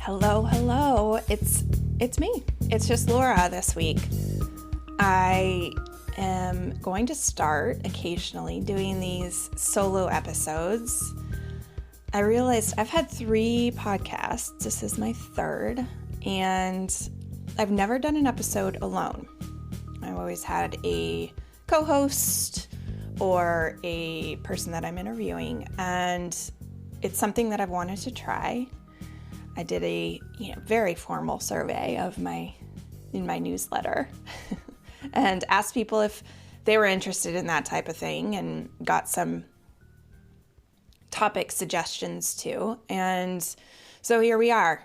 Hello. It's me. It's just Laura this week. I am going to start occasionally doing these solo episodes. I realized I've had 3 podcasts. This is my 3rd, and I've never done an episode alone. I've always had a co-host or a person that I'm interviewing, and it's something that I've wanted to try. I did a very formal survey in my newsletter and asked people if they were interested in that type of thing, and got some topic suggestions too. And so here we are.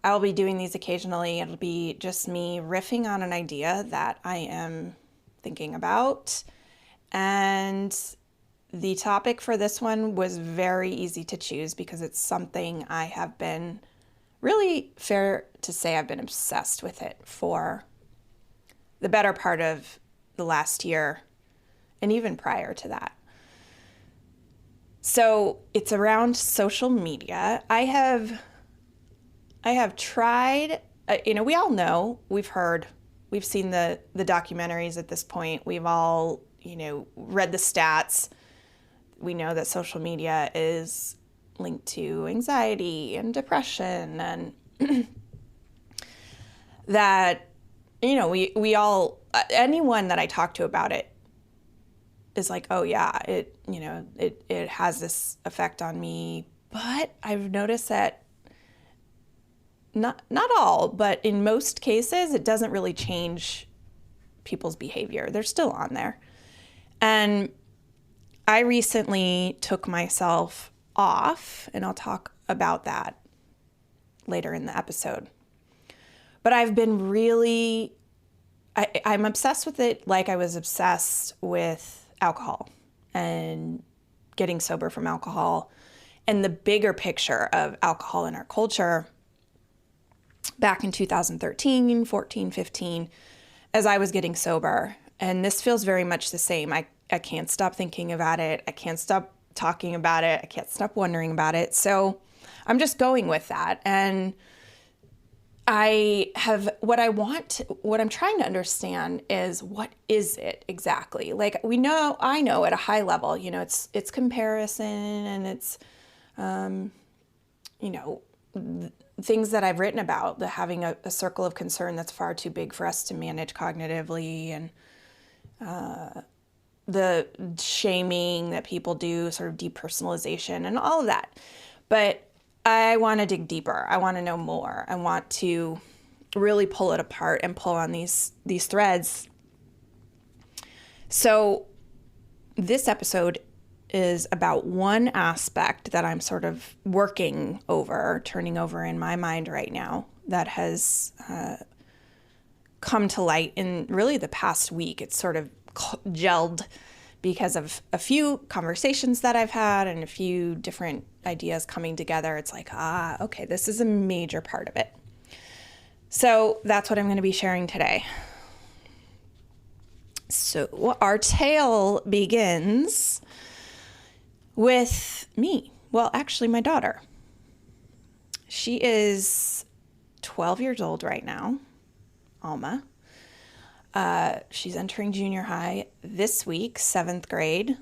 I'll be doing these occasionally. It'll be just me riffing on an idea that I am thinking about. And the topic for this one was very easy to choose because it's something I have been, really fair to say, I've been obsessed with it for the better part of the last year and even prior to that. So it's around social media. I have tried, we all know, we've seen the documentaries at this point. We've all, read the stats. We know that social media is linked to anxiety and depression, and that, we all, anyone that I talk to about it is like, oh yeah, it has this effect on me. But I've noticed that not all, but in most cases, it doesn't really change people's behavior. They're still on there. And I recently took myself off, and I'll talk about that later in the episode. But I've been really, I'm obsessed with it like I was obsessed with alcohol and getting sober from alcohol and the bigger picture of alcohol in our culture back in 2013, 14, 15, as I was getting sober. And this feels very much the same. I can't stop thinking about it. I can't stop talking about it. I can't stop wondering about it. So I'm just going with that. And what I'm trying to understand is, what is it exactly? Like, I know at a high level, it's comparison, and it's, things that I've written about, the having a circle of concern that's far too big for us to manage cognitively, and the shaming that people do, sort of depersonalization and all of that. But I want to dig deeper. I want to know more. I want to really pull it apart and pull on these threads. So this episode is about one aspect that I'm sort of turning over in my mind right now, that has come to light in really the past week. It's sort of gelled because of a few conversations that I've had and a few different ideas coming together. It's like, okay, this is a major part of it. So that's what I'm going to be sharing today. So our tale begins with me. Well, actually, my daughter. She is 12 years old right now, Alma. She's entering junior high this week, 7th grade,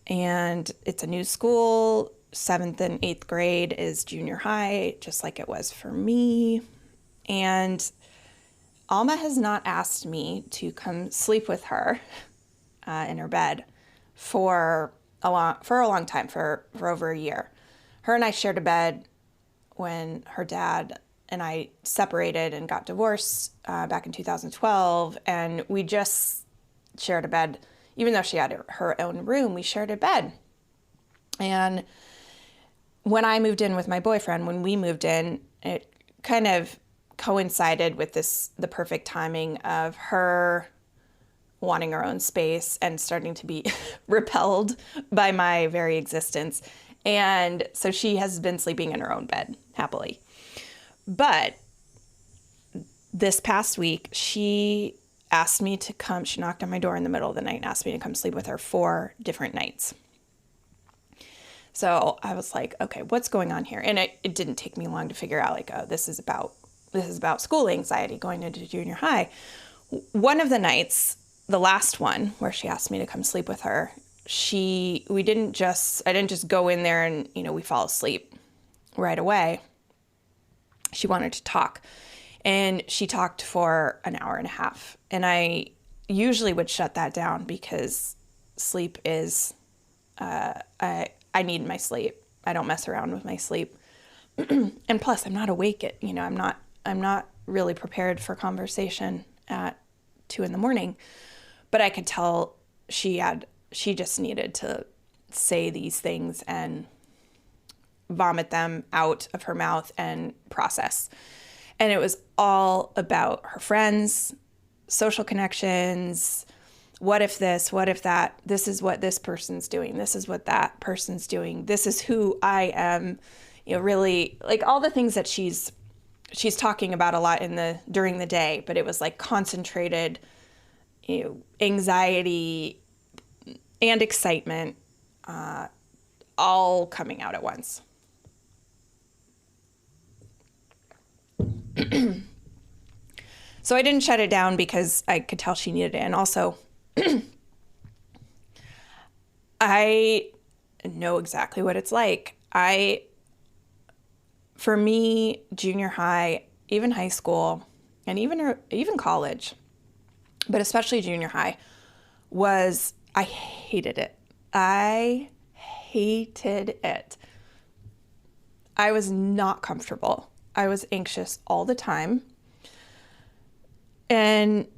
and it's a new school. 7th and 8th grade is junior high, just like it was for me. And Alma has not asked me to come sleep with her in her bed for a long time, for over a year. Her and I shared a bed when her dad and I separated and got divorced back in 2012, and we just shared a bed. Even though she had her own room, we shared a bed. And when I moved in with my boyfriend, when we moved in, it kind of coincided with the perfect timing of her wanting her own space and starting to be repelled by my very existence. And so she has been sleeping in her own bed, happily. But this past week, she asked me to come. She knocked on my door in the middle of the night and asked me to come sleep with her 4 different nights. So I was like, okay, what's going on here? And it didn't take me long to figure out, like, oh, this is about school anxiety going into junior high. One of the nights, the last one where she asked me to come sleep with her, I didn't just go in there and, we fall asleep right away. She wanted to talk, and she talked for an hour and a half. And I usually would shut that down because sleep is, I need my sleep. I don't mess around with my sleep. And plus I'm not awake I'm not really prepared for conversation at 2 a.m. But I could tell she just needed to say these things and vomit them out of her mouth and process. And it was all about her friends, social connections. What if this? What if that? This is what this person's doing. This is what that person's doing. This is who I am. Really, like, all the things that she's talking about a lot during the day, but it was like concentrated, anxiety and excitement, all coming out at once. So I didn't shut it down because I could tell she needed it. And also, I know exactly what it's like. For me, junior high, even high school, and even college, but especially junior high, I hated it. I hated it. I was not comfortable. I was anxious all the time. And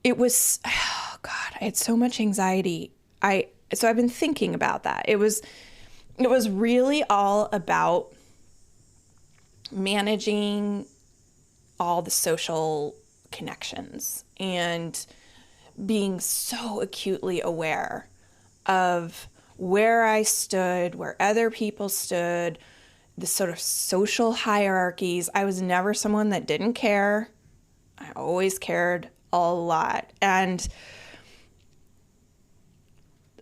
it was, oh God, I had so much anxiety. So I've been thinking about that. It was really all about managing all the social connections and being so acutely aware of where I stood, where other people stood, the sort of social hierarchies. I was never someone that didn't care. I always cared a lot. And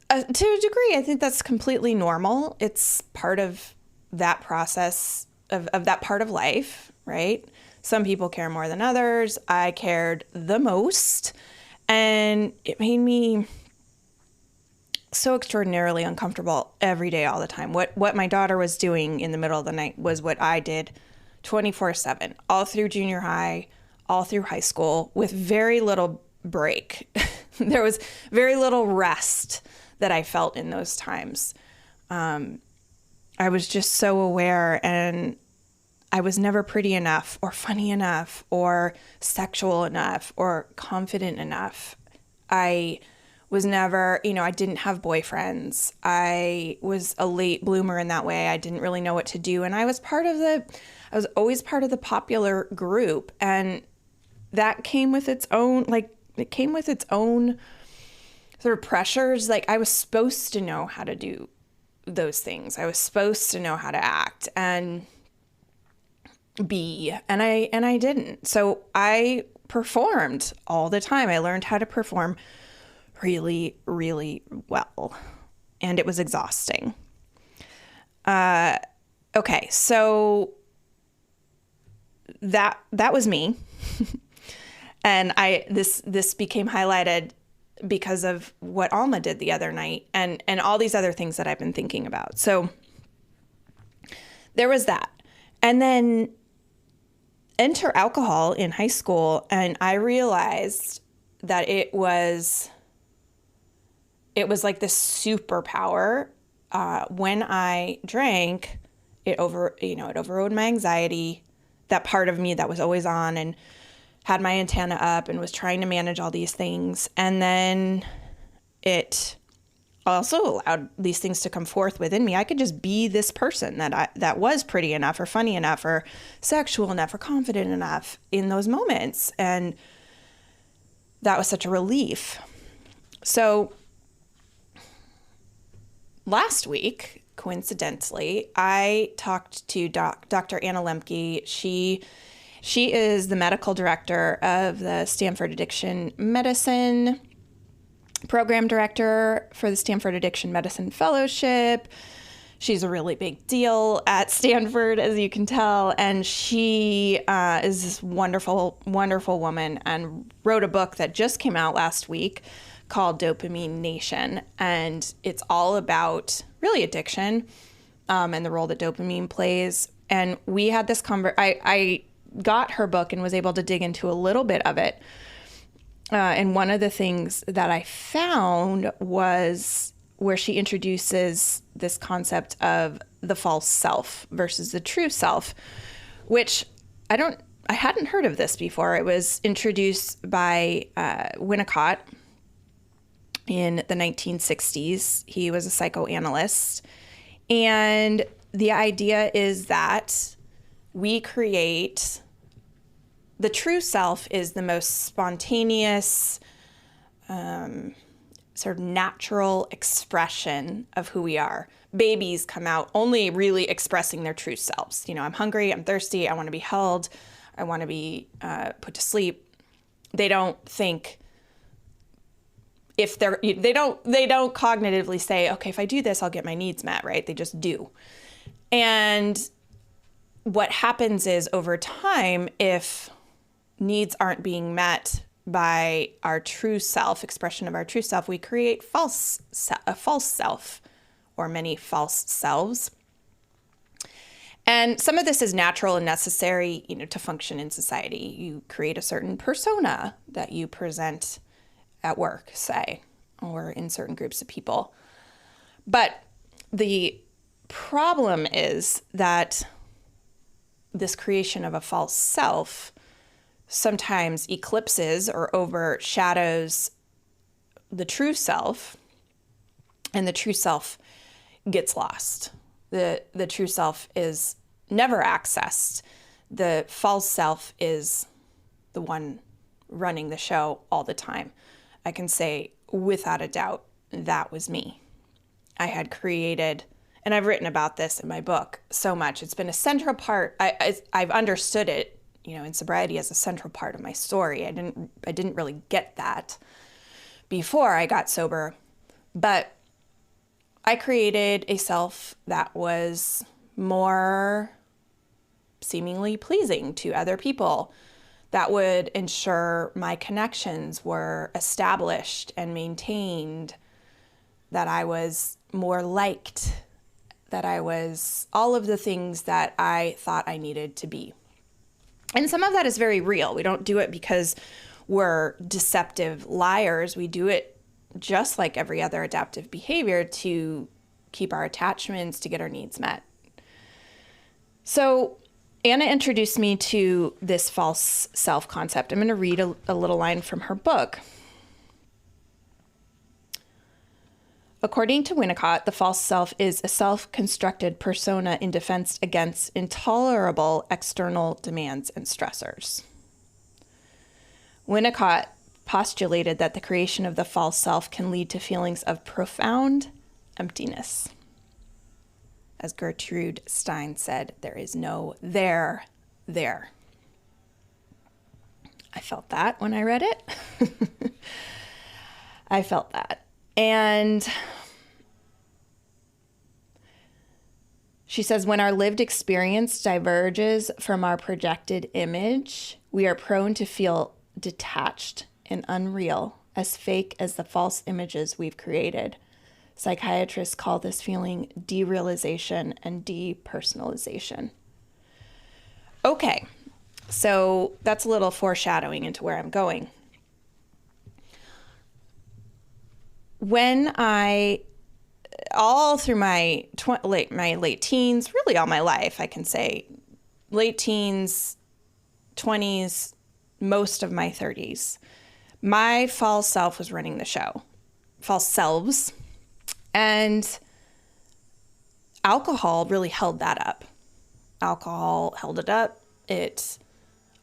to a degree, I think that's completely normal. It's part of that process of that part of life, right? Some people care more than others. I cared the most, and it made me so extraordinarily uncomfortable every day, all the time. What my daughter was doing in the middle of the night was what I did 24/7, all through junior high, all through high school, with very little break. There was very little rest that I felt in those times. I was just so aware, and I was never pretty enough or funny enough or sexual enough or confident enough. I was never, I didn't have boyfriends. I was a late bloomer in that way. I didn't really know what to do. And I was always part of the popular group. And that came with its own, sort of pressures. Like, I was supposed to know how to do those things. I was supposed to know how to act and be, and I didn't. So I performed all the time. I learned how to perform really, really well, and it was exhausting. Okay, so that was me, and this became highlighted because of what Alma did the other night, and all these other things that I've been thinking about. So there was that, and then enter alcohol in high school, and I realized that it was like this superpower. When I drank, it overrode my anxiety, that part of me that was always on and had my antenna up and was trying to manage all these things. And then it also allowed these things to come forth within me. I could just be this person that was pretty enough or funny enough or sexual enough or confident enough in those moments. And that was such a relief. So last week, coincidentally, I talked to Dr. Anna Lemke. She is the medical director of the Stanford Addiction Medicine program director for the Stanford Addiction Medicine Fellowship. She's a really big deal at Stanford, as you can tell. And she is this wonderful, wonderful woman and wrote a book that just came out last week called Dopamine Nation. And it's all about really addiction and the role that dopamine plays. And we had this I got her book and was able to dig into a little bit of it. And one of the things that I found was where she introduces this concept of the false self versus the true self, which I hadn't heard of this before. It was introduced by Winnicott in the 1960s. He was a psychoanalyst. And the idea is that we create the true self is the most spontaneous, sort of natural expression of who we are. Babies come out only really expressing their true selves. You know, I'm hungry, I'm thirsty, I want to be held, I want to be put to sleep. They don't think they don't cognitively say, okay, if I do this, I'll get my needs met, right? They just do. And what happens is over time, if needs aren't being met by our true self, expression of our true self, we create a false self or many false selves. And some of this is natural and necessary, you know, to function in society. You create a certain persona that you present at work, say, or in certain groups of people. But the problem is that this creation of a false self sometimes eclipses or overshadows the true self, and the true self gets lost. The true self is never accessed. The false self is the one running the show all the time. I can say without a doubt that was me. I had created, and I've written about this in my book so much. It's been a central part. I've understood it, you know, in sobriety as a central part of my story. I didn't really get that before I got sober, but I created a self that was more seemingly pleasing to other people, that would ensure my connections were established and maintained, that I was more liked, that I was all of the things that I thought I needed to be. And some of that is very real. We don't do it because we're deceptive liars. We do it just like every other adaptive behavior to keep our attachments, to get our needs met. So Anna introduced me to this false self concept. I'm going to read a little line from her book. According to Winnicott, the false self is a self-constructed persona in defense against intolerable external demands and stressors. Winnicott postulated that the creation of the false self can lead to feelings of profound emptiness. As Gertrude Stein said, there is no there. I felt that when I read it. I felt that. And she says, when our lived experience diverges from our projected image, we are prone to feel detached and unreal, as fake as the false images we've created. Psychiatrists call this feeling derealization and depersonalization. Okay, so that's a little foreshadowing into where I'm going. When all through my late teens, really all my life, I can say, late teens, 20s, most of my 30s, my false self was running the show. False selves. And alcohol really held that up. Alcohol held it up. It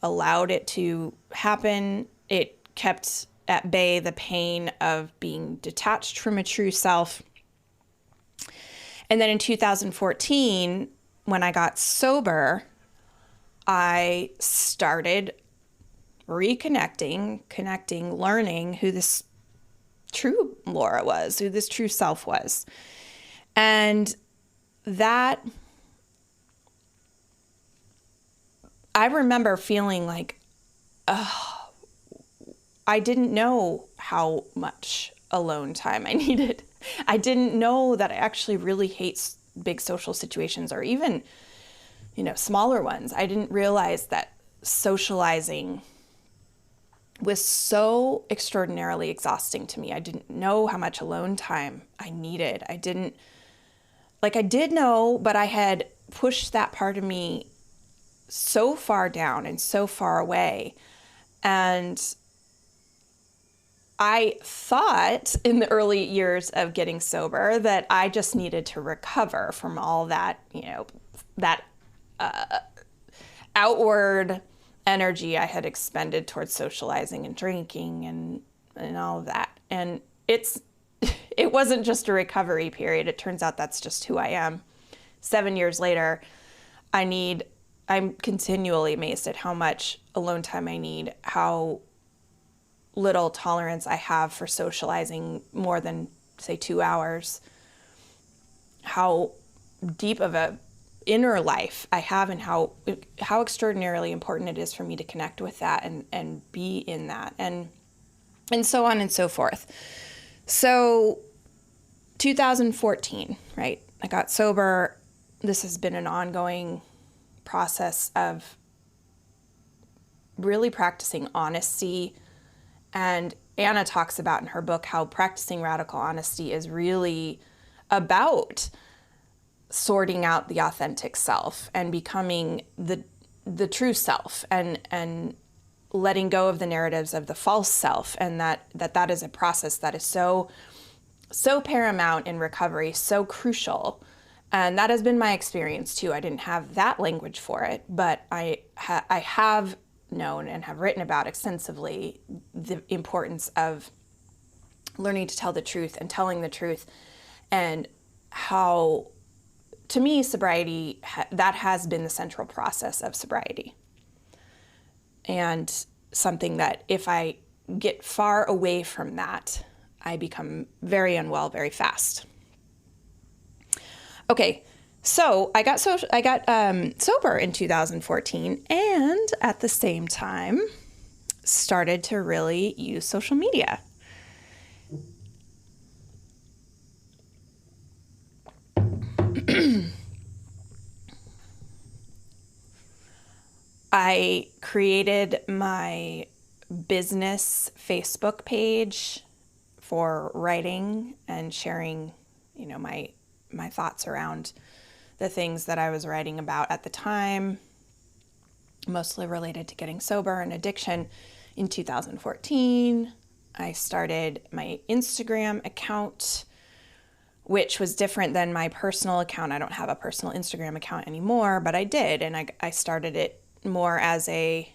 allowed it to happen. It kept at bay the pain of being detached from a true self. And then in 2014, when I got sober, I started reconnecting, learning who this true Laura was, who this true self was. And that, I remember feeling like, I didn't know how much alone time I needed. I didn't know that I actually really hate big social situations, or even, smaller ones. I didn't realize that socializing was so extraordinarily exhausting to me. I didn't know how much alone time I needed. I did know, but I had pushed that part of me so far down and so far away. And I thought in the early years of getting sober that I just needed to recover from all that, that outward energy I had expended towards socializing and drinking and all of that. And it wasn't just a recovery period. It turns out that's just who I am. 7 years later, I'm continually amazed at how much alone time I need, how little tolerance I have for socializing more than, say, 2 hours, how deep of a inner life I have, and how extraordinarily important it is for me to connect with that and be in that, and so on and so forth. So 2014, right? I got sober. This has been an ongoing process of really practicing honesty. And Anna talks about in her book how practicing radical honesty is really about sorting out the authentic self and becoming the true self, and letting go of the narratives of the false self, and that is a process that is so paramount in recovery, so crucial. And that has been my experience too. I didn't have that language for it, but I have known and have written about extensively the importance of learning to tell the truth and telling the truth, and how, to me, sobriety, that has been the central process of sobriety. And something that if I get far away from that, I become very unwell very fast. Okay, so I got sober in 2014, and at the same time started to really use social media. I created my business Facebook page for writing and sharing, my thoughts around the things that I was writing about at the time, mostly related to getting sober and addiction. In 2014, I started my Instagram account, which was different than my personal account. I don't have a personal Instagram account anymore, but I did, and I started it more as it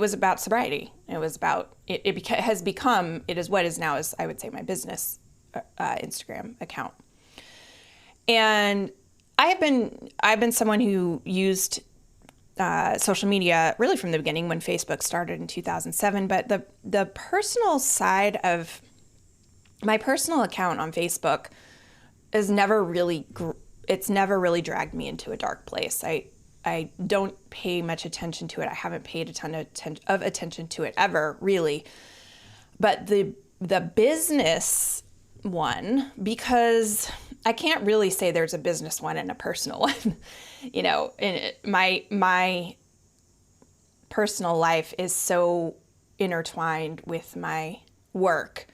was about sobriety. It was about, it is what is now, is I would say, my business Instagram account. And I've been someone who used social media really from the beginning, when Facebook started in 2007. But the personal side of my personal account on Facebook is it's never really dragged me into a dark place. I don't pay much attention to it. I haven't paid a ton of attention to it ever, really. But the business one, because I can't really say there's a business one and a personal one. And my personal life is so intertwined with my work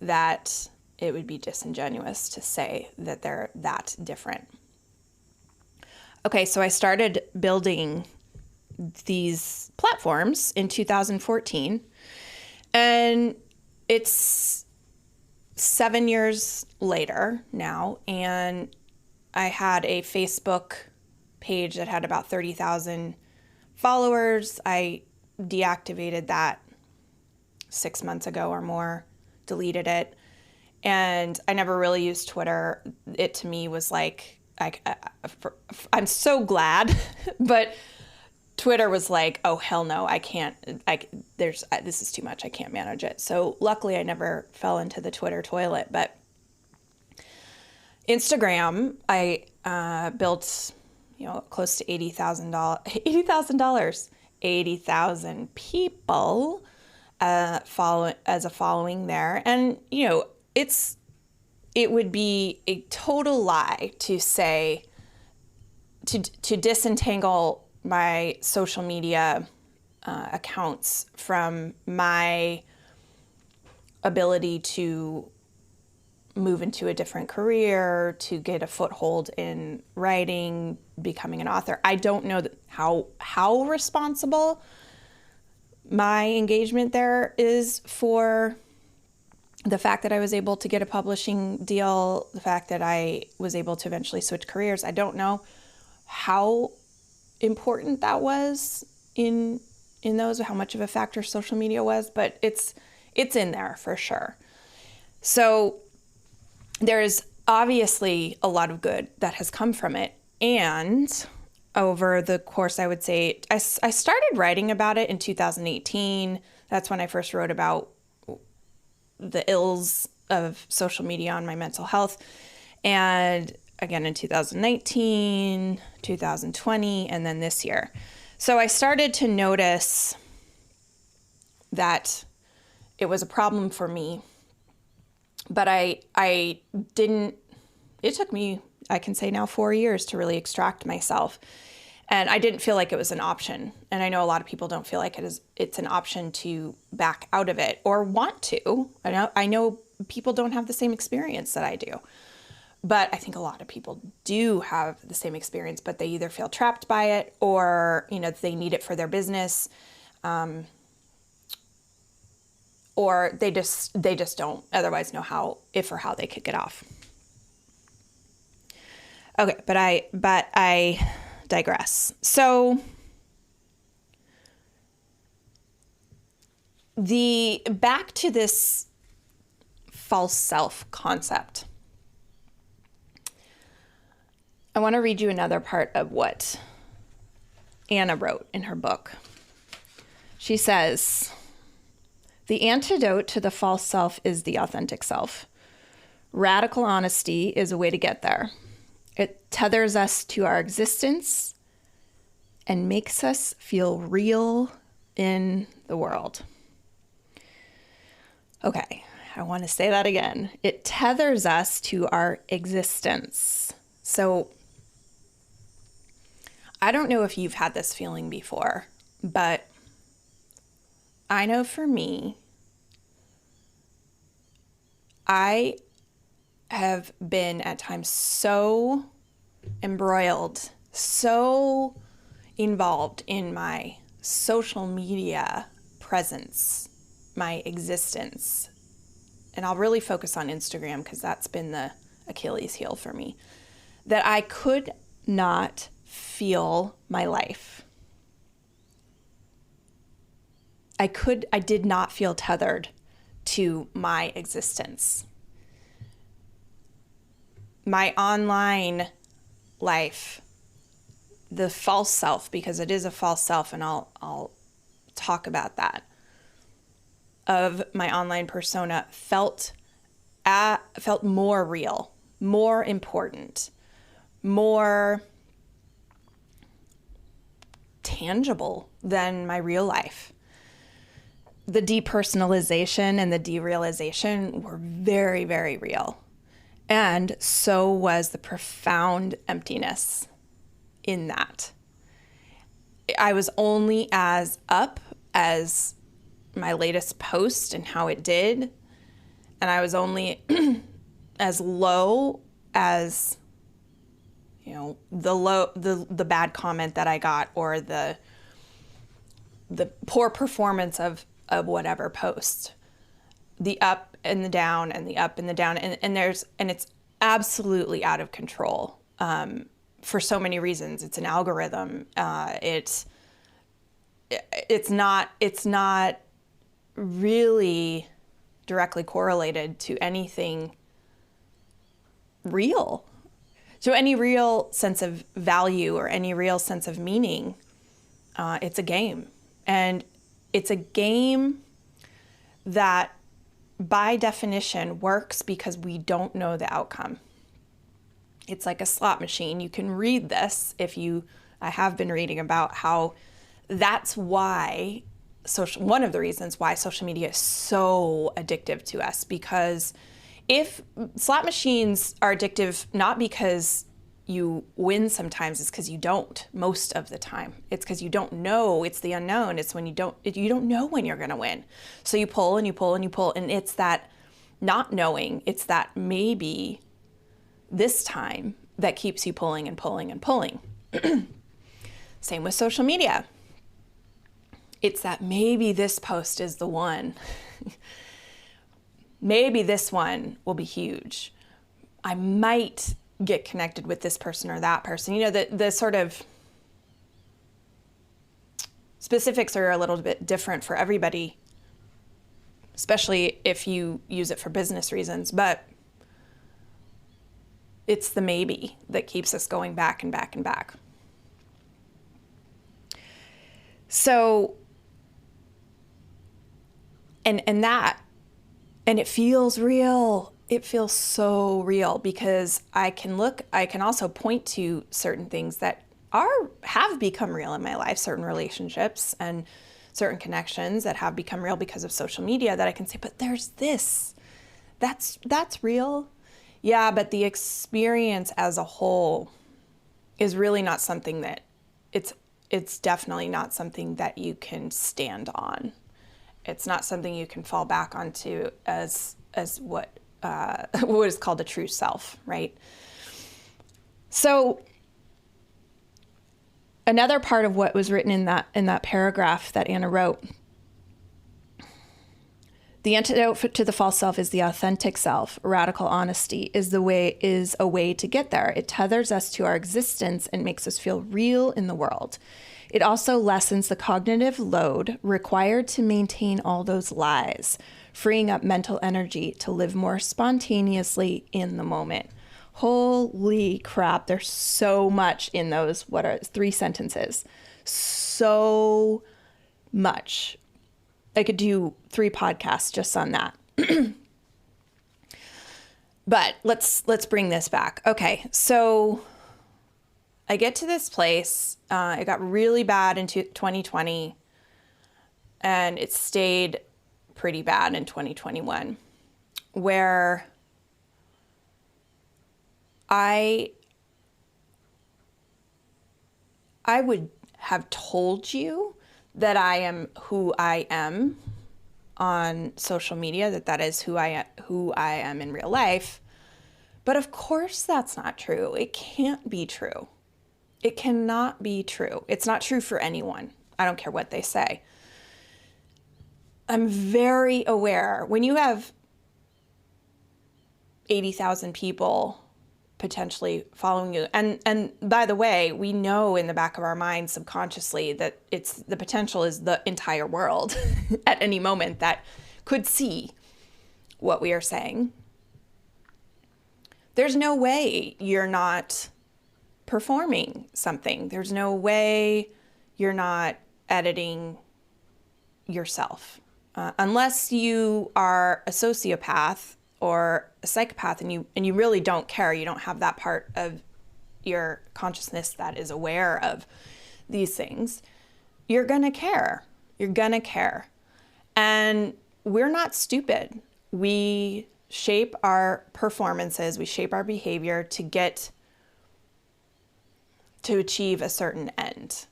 that it would be disingenuous to say that they're that different. Okay, so I started building these platforms in 2014, and it's 7 years later now, and I had a Facebook page that had about 30,000 followers. I deactivated that 6 months ago or more, deleted it, and I never really used Twitter. It to me was like, I'm so glad, but Twitter was like, oh, hell no, I can't, this is too much. I can't manage it. So luckily I never fell into the Twitter toilet, but Instagram, I built, close to $80,000, 80,000 people follow as a following there. And, it would be a total lie to say, to disentangle my social media accounts from my ability to move into a different career, to get a foothold in writing, becoming an author. I don't know how responsible my engagement there is for the fact that I was able to get a publishing deal, the fact that I was able to eventually switch careers. I don't know how important that was in those, how much of a factor social media was, but it's in there for sure. So there's obviously a lot of good that has come from it. And over the course, I would say, I started writing about it in 2018. That's when I first wrote about the ills of social media on my mental health. And again in 2019, 2020, and then this year. So I started to notice that it was a problem for me. But I didn't, it took me, I can say now, 4 years to really extract myself. And I didn't feel like it was an option. And I know a lot of people don't feel like it's an option to back out of it or want to. I know people don't have the same experience that I do. But I think a lot of people do have the same experience, but they either feel trapped by it or, they need it for their business. Or they just don't otherwise know how they could get off. Okay, but I digress. So back to this false self concept. I want to read you another part of what Anna wrote in her book. She says, "The antidote to the false self is the authentic self. Radical honesty is a way to get there. It tethers us to our existence and makes us feel real in the world." Okay, I want to say that again. It tethers us to our existence. So I don't know if you've had this feeling before, but I know for me, I have been at times so embroiled, so involved in my social media presence, my existence. And I'll really focus on Instagram because that's been the Achilles heel for me, that I could not feel my life. I did not feel tethered to my existence. My online life, the false self, because it is a false self, and I'll talk about that, of my online persona felt more real, more important, more tangible than my real life. The depersonalization and the derealization were very, very real. And so was the profound emptiness in that. I was only as up as my latest post and how it did. And I was only as low as, the bad comment that I got, or the poor performance of whatever post. The up and the down and the up and the down, and it's absolutely out of control for so many reasons. It's an algorithm. It's not really directly correlated to anything real, to any real sense of value or any real sense of meaning. It's a game. And it's a game that by definition works because we don't know the outcome. It's like a slot machine. You can read this I have been reading about how that's why one of the reasons why social media is so addictive to us, because if slot machines are addictive, not because you win sometimes, it's because you don't most of the time. It's because you don't know. It's the unknown. It's when you don't know when you're going to win. So you pull and you pull and you pull. And it's that not knowing, it's that maybe this time that keeps you pulling and pulling and pulling. Same with social media. It's that maybe this post is the one. Maybe this one will be huge. I might get connected with this person or that person. You know, the sort of specifics are a little bit different for everybody, especially if you use it for business reasons. But it's the maybe that keeps us going back and back and back. So, and it feels real. It feels so real because I can also point to certain things that have become real in my life, certain relationships and certain connections that have become real because of social media that I can say, but there's this, that's real. Yeah, but the experience as a whole is really not something that it's definitely not something that you can stand on. It's not something you can fall back onto as what is called a true self, right? So another part of what was written in that paragraph that Anna wrote, the antidote to the false self is the authentic self. Radical honesty is a way to get there. It tethers us to our existence and makes us feel real in the world. It also lessens the cognitive load required to maintain all those lies, freeing up mental energy to live more spontaneously in the moment. Holy crap, there's so much in those, 3 sentences? So much. I could do 3 podcasts just on that. But let's bring this back. Okay, so I get to this place. It got really bad in 2020, and it stayed pretty bad in 2021, where I would have told you that I am who I am on social media, that is who I am in real life. But of course that's not true. It can't be true. It cannot be true. It's not true for anyone. I don't care what they say. I'm very aware when you have 80,000 people potentially following you. And by the way, we know in the back of our minds subconsciously that the potential is the entire world at any moment that could see what we are saying. There's no way you're not performing something. There's no way you're not editing yourself. Unless you are a sociopath or a psychopath and you really don't care, you don't have that part of your consciousness that is aware of these things, you're gonna care. You're gonna care. And we're not stupid. We shape our performances, we shape our behavior to achieve a certain end.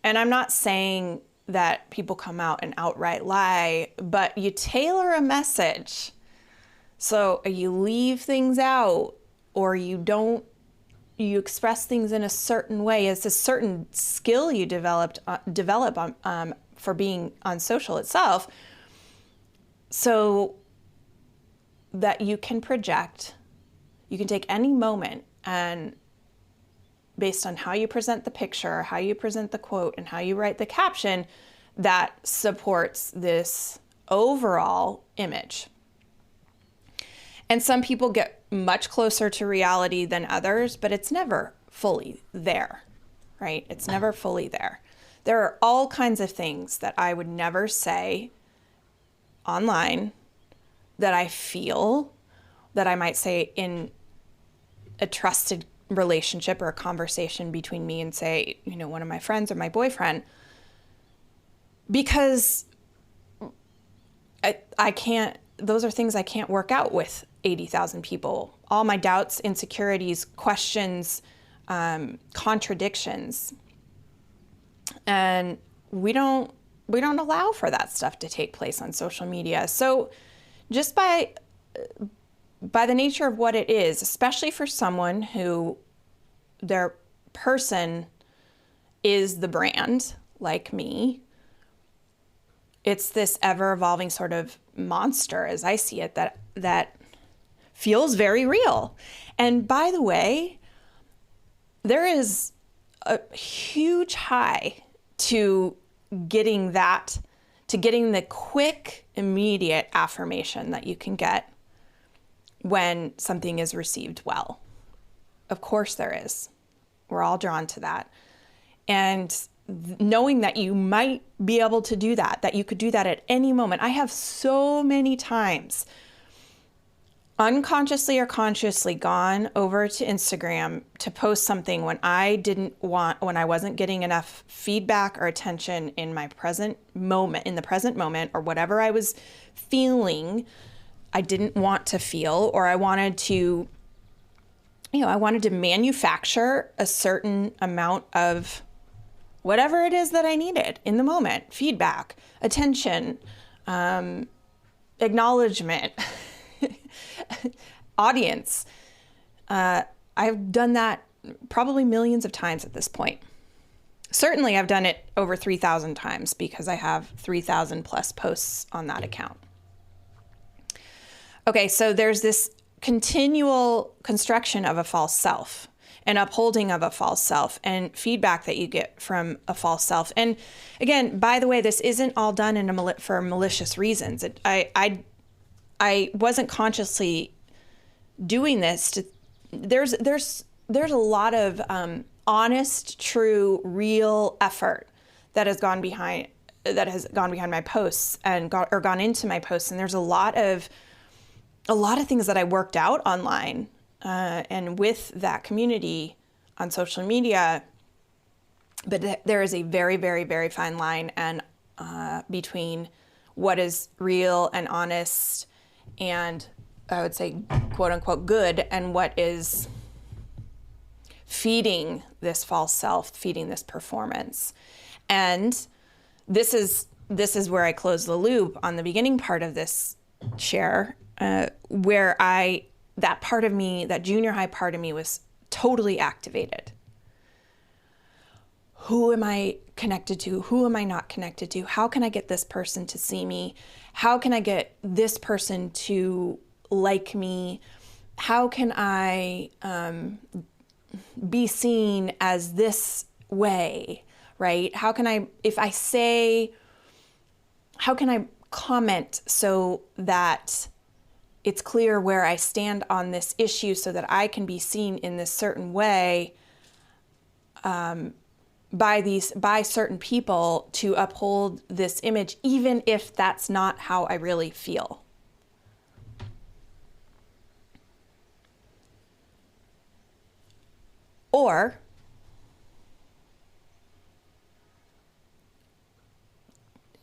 And I'm not saying that people come out and outright lie, but you tailor a message. So you leave things out, or you express things in a certain way. It's a certain skill you develop for being on social itself, so that you can project. You can take any moment and based on how you present the picture, how you present the quote, and how you write the caption, that supports this overall image. And some people get much closer to reality than others, but it's never fully there, right? It's never fully there. There are all kinds of things that I would never say online that I feel that I might say in a trusted relationship or a conversation between me and, say, one of my friends or my boyfriend, because I can't, those are things I can't work out with 80,000 people. All my doubts, insecurities, questions, contradictions. And we don't allow for that stuff to take place on social media. So just by the nature of what it is, especially for someone who their person is the brand, like me, it's this ever-evolving sort of monster, as I see it, that feels very real. And by the way, there is a huge high to getting the quick, immediate affirmation that you can get when something is received well. Of course there is. We're all drawn to that. And knowing that you might be able to do that you could do that at any moment. I have so many times, unconsciously or consciously, gone over to Instagram to post something when I wasn't getting enough feedback or attention in the present moment, or whatever I was feeling I didn't want to feel, or I wanted to manufacture a certain amount of whatever it is that I needed in the moment: feedback, attention, acknowledgement, audience. I've done that probably millions of times at this point. Certainly I've done it over 3,000 times, because I have 3,000 plus posts on that account. Okay, so there's this continual construction of a false self, and upholding of a false self, and feedback that you get from a false self. And again, by the way, this isn't all done for malicious reasons. I wasn't consciously doing this. There's a lot of honest, true, real effort that has gone behind my posts and gone into my posts. And there's a lot of things that I worked out online and with that community on social media. But there is a very, very, very fine line between what is real and honest, and I would say, quote unquote, good, and what is feeding this false self, feeding this performance. And this is where I close the loop on the beginning part of this share, where that part of me, that junior high part of me, was totally activated. Who am I connected to? Who am I not connected to? How can I get this person to see me? How can I get this person to like me? How can I be seen as this way, right? How can I comment so that it's clear where I stand on this issue, so that I can be seen in this certain way by certain people to uphold this image, even if that's not how I really feel. Or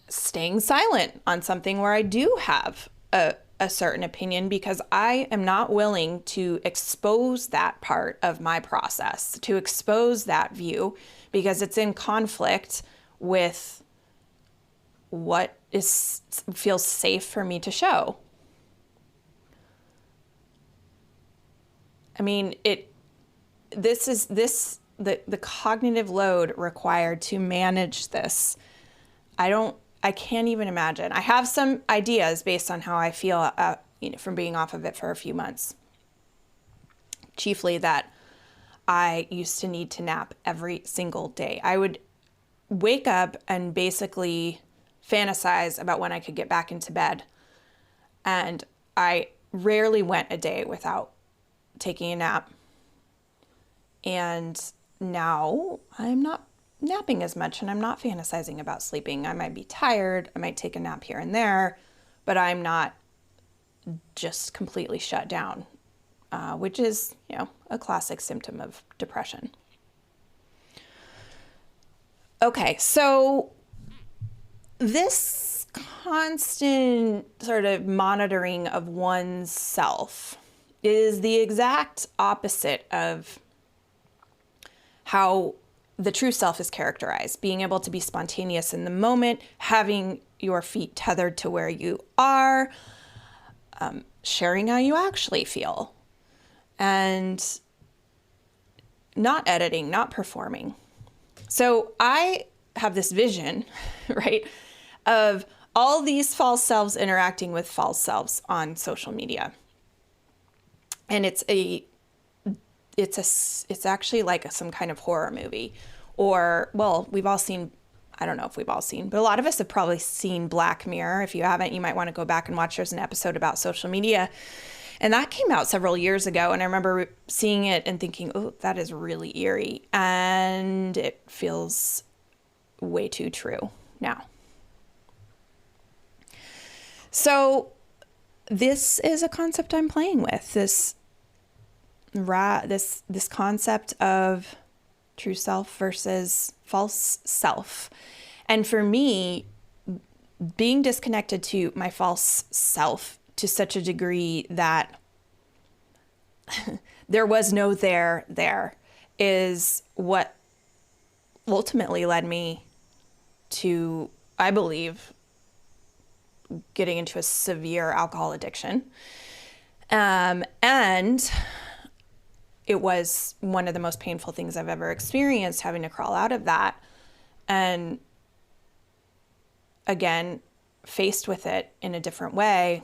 staying silent on something where I do have a certain opinion, because I am not willing to expose that part of my process, to expose that view, because it's in conflict with what feels safe for me to show. I mean, the cognitive load required to manage this. I can't even imagine. I have some ideas based on how I feel, from being off of it for a few months. Chiefly that I used to need to nap every single day. I would wake up and basically fantasize about when I could get back into bed. And I rarely went a day without taking a nap. And now I'm not napping as much, and I'm not fantasizing about sleeping. I might be tired, I might take a nap here and there, but I'm not just completely shut down, which is, a classic symptom of depression. Okay, so this constant sort of monitoring of one's self is the exact opposite of how the true self is characterized. Being able to be spontaneous in the moment, having your feet tethered to where you are, sharing how you actually feel, and not editing, not performing. So I have this vision, right, of all these false selves interacting with false selves on social media. And it's actually like some kind of horror movie. Or, well, we've all seen, I don't know if we've all seen, but a lot of us have probably seen Black Mirror. If you haven't, you might want to go back and watch. There's an episode about social media. And that came out several years ago. And I remember seeing it and thinking, oh, that is really eerie. And it feels way too true now. So this is a concept I'm playing with, this concept of true self versus false self. And for me, being disconnected to my false self to such a degree that there was no there is what ultimately led me to, I believe, getting into a severe alcohol addiction. And it was one of the most painful things I've ever experienced, having to crawl out of that. And again, faced with it in a different way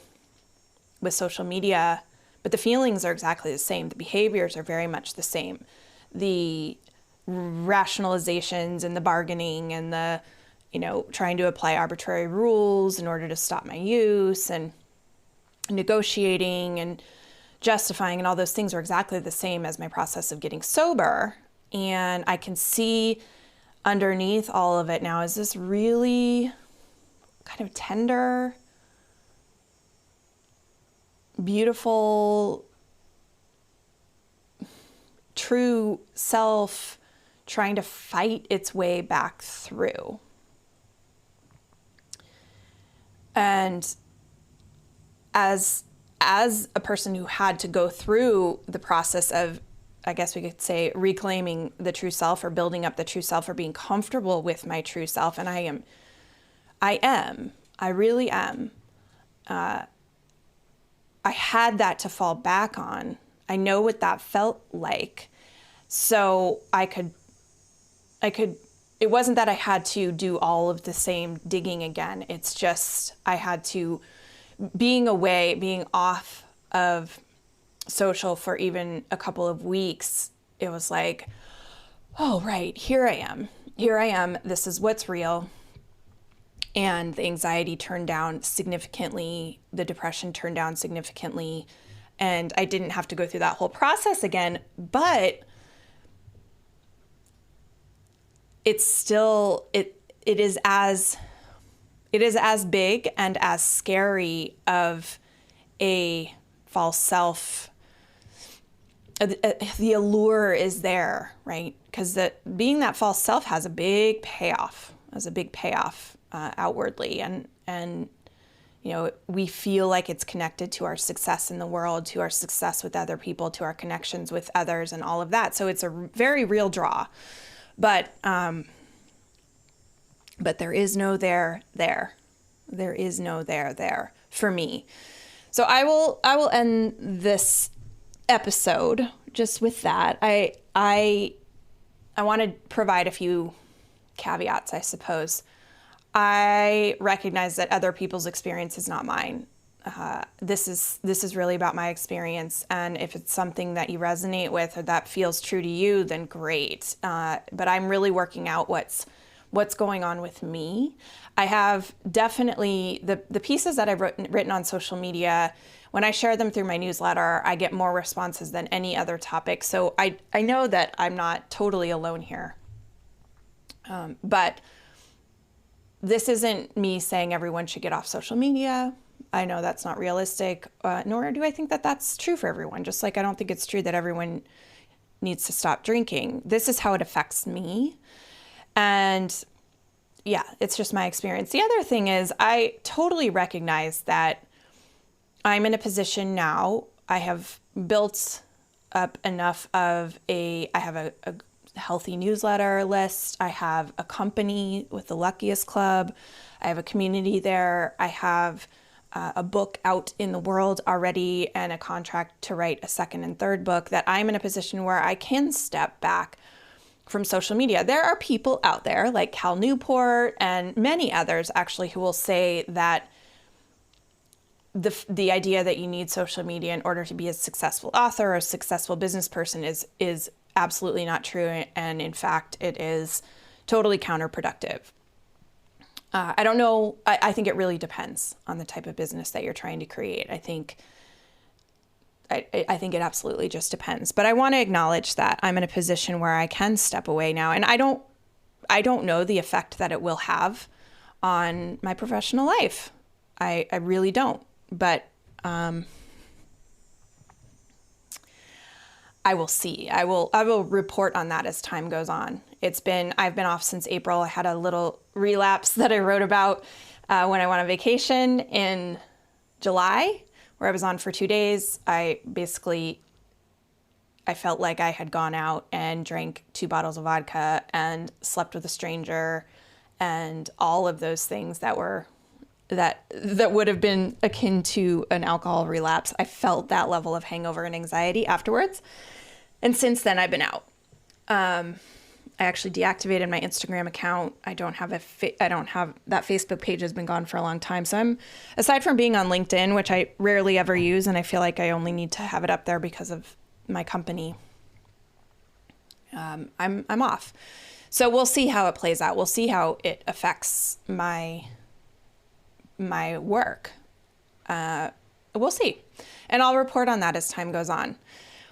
with social media, but the feelings are exactly the same. The behaviors are very much the same. The rationalizations and the bargaining and the, trying to apply arbitrary rules in order to stop my use, and negotiating and justifying and all those things are exactly the same as my process of getting sober. And I can see underneath all of it now is this really kind of tender, beautiful, true self trying to fight its way back through. And as a person who had to go through the process of, I guess we could say, reclaiming the true self or building up the true self or being comfortable with my true self, and I really am. I had that to fall back on. I know what that felt like. So it wasn't that I had to do all of the same digging again. It's just I had to, being off of social for even a couple of weeks, it was like, oh, right, here I am. This is what's real. And the anxiety turned down significantly. The depression turned down significantly. And I didn't have to go through that whole process again, but it's still, it is as big and as scary of a false self. The allure is there, right? Because being that false self has a big payoff, outwardly. And we feel like it's connected to our success in the world, to our success with other people, to our connections with others and all of that. So it's a very real draw. But there is no there. There is no there for me. So I will end this episode just with that. I want to provide a few caveats, I suppose. I recognize that other people's experience is not mine. This is really about my experience, and if it's something that you resonate with or that feels true to you, then great. But I'm really working out what's going on with me. I have definitely the pieces that I've written on social media. When I share them through my newsletter, I get more responses than any other topic. So I know that I'm not totally alone here. But this isn't me saying everyone should get off social media. I know that's not realistic, nor do I think that that's true for everyone. Just like I don't think it's true that everyone needs to stop drinking. This is how it affects me. And yeah, it's just my experience. The other thing is I totally recognize that I'm in a position now. I have built up enough of I have a healthy newsletter list. I have a company with the Luckiest Club. I have a community there. I have a book out in the world already and a contract to write a second and third book, that I'm in a position where I can step back from social media. There are people out there like Cal Newport and many others actually who will say that the idea that you need social media in order to be a successful author or a successful business person is absolutely not true. And in fact, it is totally counterproductive. I don't know. I think it really depends on the type of business that you're trying to create. I think it absolutely just depends. But I want to acknowledge that I'm in a position where I can step away now, and I don't know the effect that it will have on my professional life. I really don't. But I will see. I will report on that as time goes on. I've been off since April. I had a little relapse that I wrote about when I went on vacation in July, where I was on for 2 days. I felt like I had gone out and drank 2 bottles of vodka and slept with a stranger and all of those things that would have been akin to an alcohol relapse. I felt that level of hangover and anxiety afterwards. And since then I've been out. I actually deactivated my Instagram account. I don't have that Facebook page has been gone for a long time. So aside from being on LinkedIn, which I rarely ever use, and I feel like I only need to have it up there because of my company, I'm off. So we'll see how it plays out. We'll see how it affects my work. We'll see. And I'll report on that as time goes on.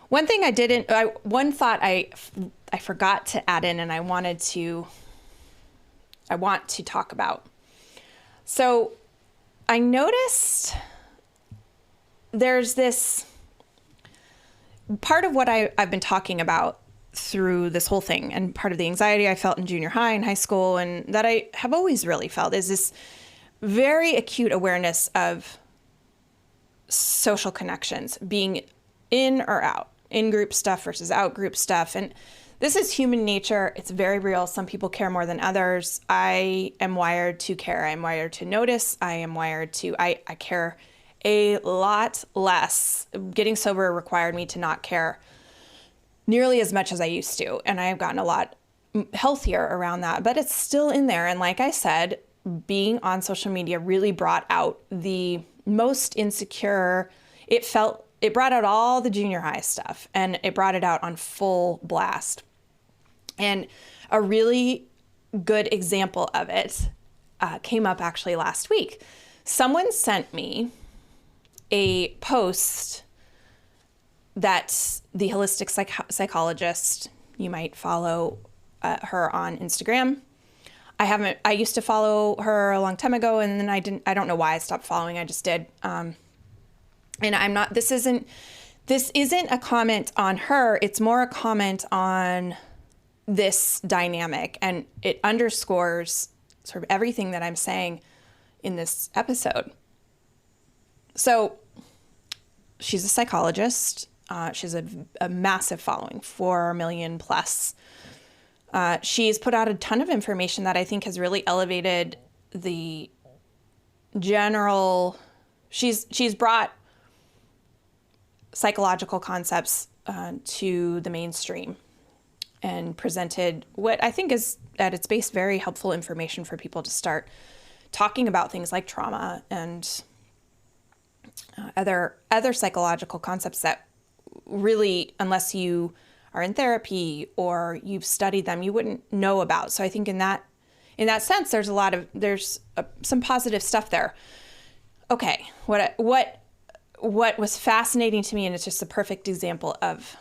One thought I forgot to add in, and I want to talk about. So I noticed there's this part of what I've been talking about through this whole thing, and part of the anxiety I felt in junior high and high school, and that I have always really felt, is this very acute awareness of social connections, being in or out, in-group stuff versus out-group stuff. And this is human nature. It's very real. Some people care more than others. I am wired to care. I'm wired to notice. I care a lot less. Getting sober required me to not care nearly as much as I used to. And I have gotten a lot healthier around that, but it's still in there. And like I said, being on social media really brought out the most insecure. It brought out all the junior high stuff, and it brought it out on full blast. And a really good example of it came up actually last week. Someone sent me a post that the holistic psychologist, you might follow her on Instagram. I used to follow her a long time ago, and then I don't know why I stopped following. I just did. And this isn't a comment on her. It's more a comment on this dynamic, and it underscores sort of everything that I'm saying in this episode. So she's a psychologist. She has a massive following, 4 million plus. She's put out a ton of information that I think has really elevated the general. She's brought psychological concepts to the mainstream and presented what I think is at its base very helpful information for people to start talking about things like trauma and other psychological concepts that really, unless you are in therapy or you've studied them, you wouldn't know about. So I think in that sense, there's some positive stuff there. Okay, what was fascinating to me, and it's just a perfect example of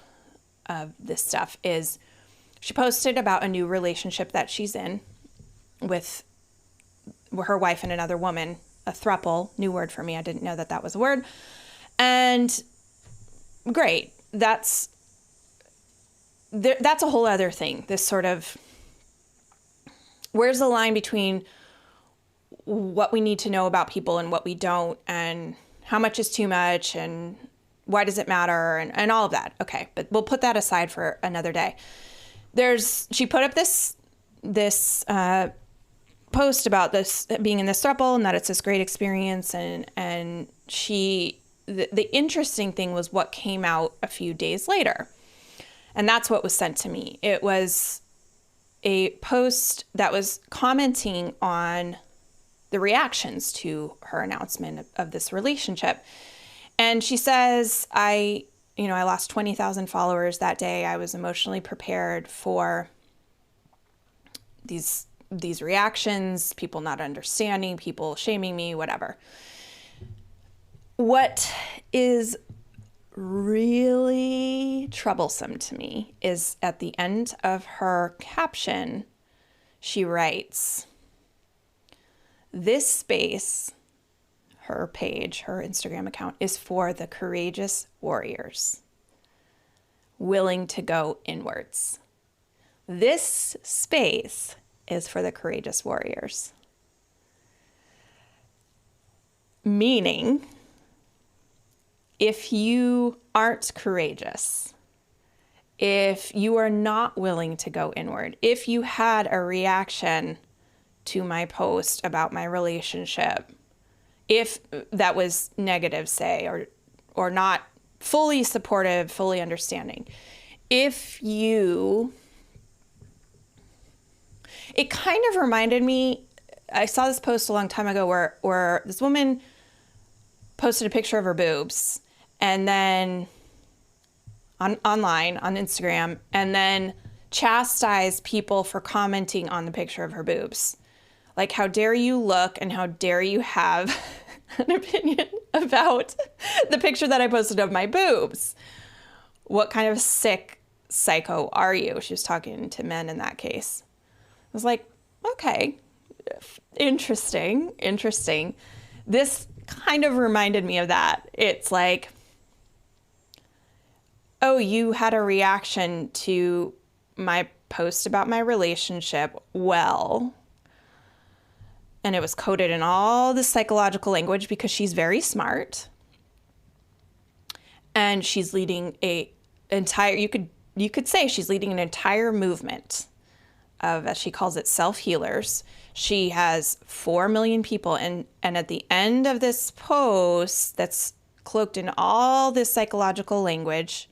this stuff, is She posted about a new relationship that she's in with her wife and another woman, a throuple, new word for me. I didn't know that that was a word. And great. That's a whole other thing. This sort of, where's the line between what we need to know about people and what we don't, and how much is too much, and why does it matter, and all of that. Okay, but we'll put that aside for another day. She put up this post about this being in this throuple and that it's this great experience, and the interesting thing was what came out a few days later, and that's what was sent to me. It was a post that was commenting on the reactions to her announcement of this relationship. And she says, I lost 20,000 followers that day. I was emotionally prepared for these reactions, people not understanding, people shaming me, whatever. What is really troublesome to me is at the end of her caption, she writes, "This space," her page, her Instagram account, "is for the courageous warriors willing to go inwards." This space is for the courageous warriors. Meaning, if you aren't courageous, if you are not willing to go inward, if you had a reaction to my post about my relationship, if that was negative, say, or not fully supportive, fully understanding, it kind of reminded me, I saw this post a long time ago where this woman posted a picture of her boobs, and then online on Instagram, and then chastised people for commenting on the picture of her boobs. Like, how dare you look, and how dare you have an opinion about the picture that I posted of my boobs? What kind of sick psycho are you? She was talking to men in that case. I was like, okay, interesting. This kind of reminded me of that. It's like, oh, you had a reaction to my post about my relationship. Well, and it was coded in all this psychological language because she's very smart. And she's leading you could say she's leading an entire movement of, as she calls it, self-healers. She has 4 million people. And at the end of this post that's cloaked in all this psychological language,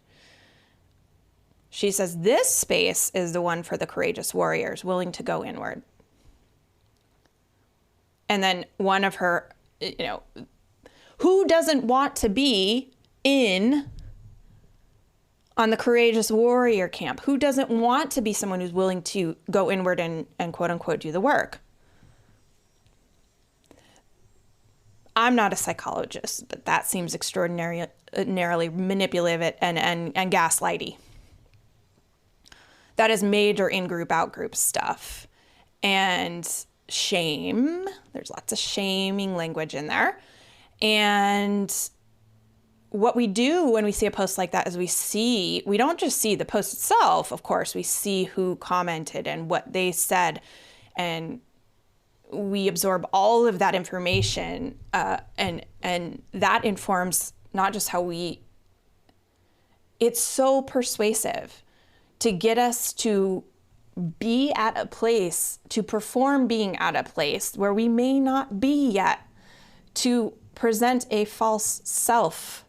she says, this space is the one for the courageous warriors willing to go inward. And then one of her, who doesn't want to be on the courageous warrior camp? Who doesn't want to be someone who's willing to go inward and quote unquote do the work? I'm not a psychologist, but that seems extraordinarily manipulative and gaslighty. That is major in-group, out-group stuff. And shame, there's lots of shaming language in there. And what we do when we see a post like that is we don't just see the post itself, of course, we see who commented and what they said, and we absorb all of that information, and that informs not just how it's so persuasive to get us to be at a place, to perform being at a place where we may not be yet, to present a false self.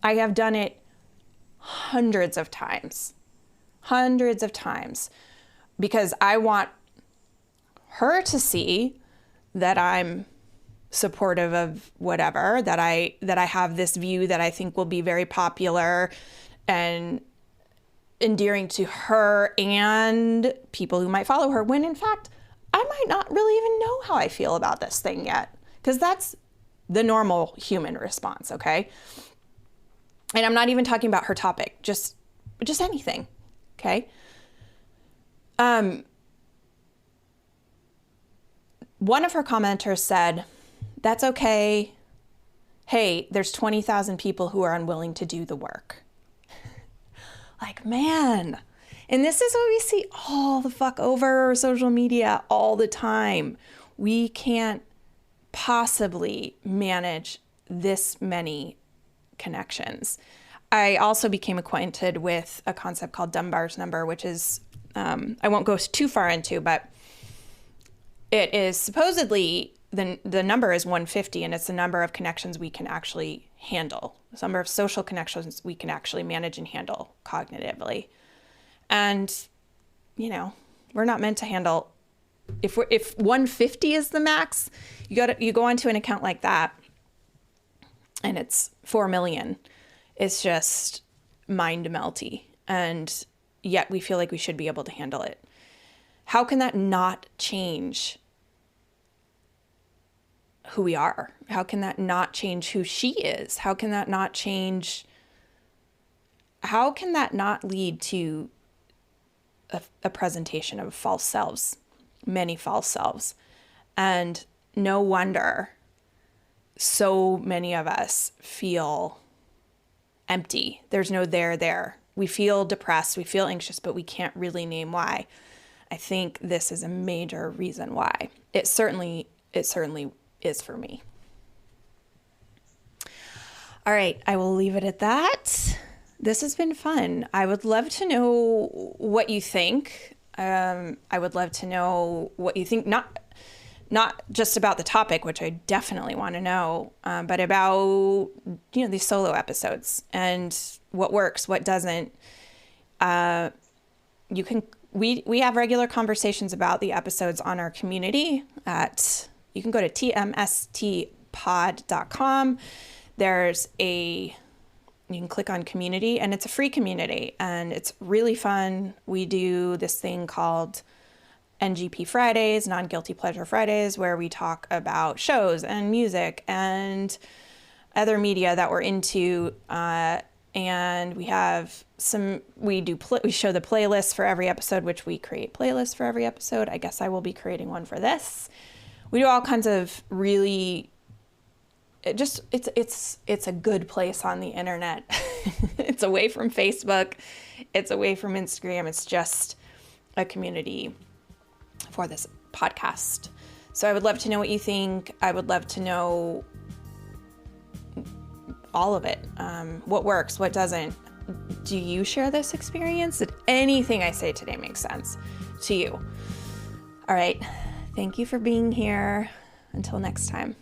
I have done it hundreds of times, because I want her to see that I'm supportive of whatever, that I have this view that I think will be very popular and endearing to her and people who might follow her, when in fact, I might not really even know how I feel about this thing yet, because that's the normal human response, okay? And I'm not even talking about her topic, just anything, okay? One of her commenters said, "That's okay. Hey, there's 20,000 people who are unwilling to do the work." Like, man. And this is what we see all the fuck over social media all the time. We can't possibly manage this many connections. I also became acquainted with a concept called Dunbar's number, which is, I won't go too far into, but it is supposedly the number is 150, and it's the number of connections we can actually handle. The number of social connections we can actually manage and handle cognitively. And, you know, we're not meant to handle, if 150 is the max, you go onto an account like that and it's 4 million. It's just mind melty. And yet we feel like we should be able to handle it. How can that not change who we are? How can that not change who she is? How can that not lead to a presentation of false selves, many false selves? And no wonder so many of us feel empty. There's no there. We feel depressed, we feel anxious, but we can't really name why. I think this is a major reason why. It certainly is for me. All right, I will leave it at that. This has been fun. I would love to know what you think. I would love to know what you think, not just about the topic, which I definitely want to know, but about, these solo episodes and what works, what doesn't. We have regular conversations about the episodes on our community you can go to tmstpod.com. You can click on community, and it's a free community, and it's really fun. We do this thing called NGP Fridays, Non-Guilty Pleasure Fridays, where we talk about shows and music and other media that we're into. And we have we show the playlists for every episode, which we create playlists for every episode. I guess I will be creating one for this. We do all kinds of really, it's a good place on the internet. It's away from Facebook. It's away from Instagram. It's just a community for this podcast. So I would love to know what you think. I would love to know all of it. What works, what doesn't. Do you share this experience? Did anything I say today make sense to you? All right. Thank you for being here. Until next time.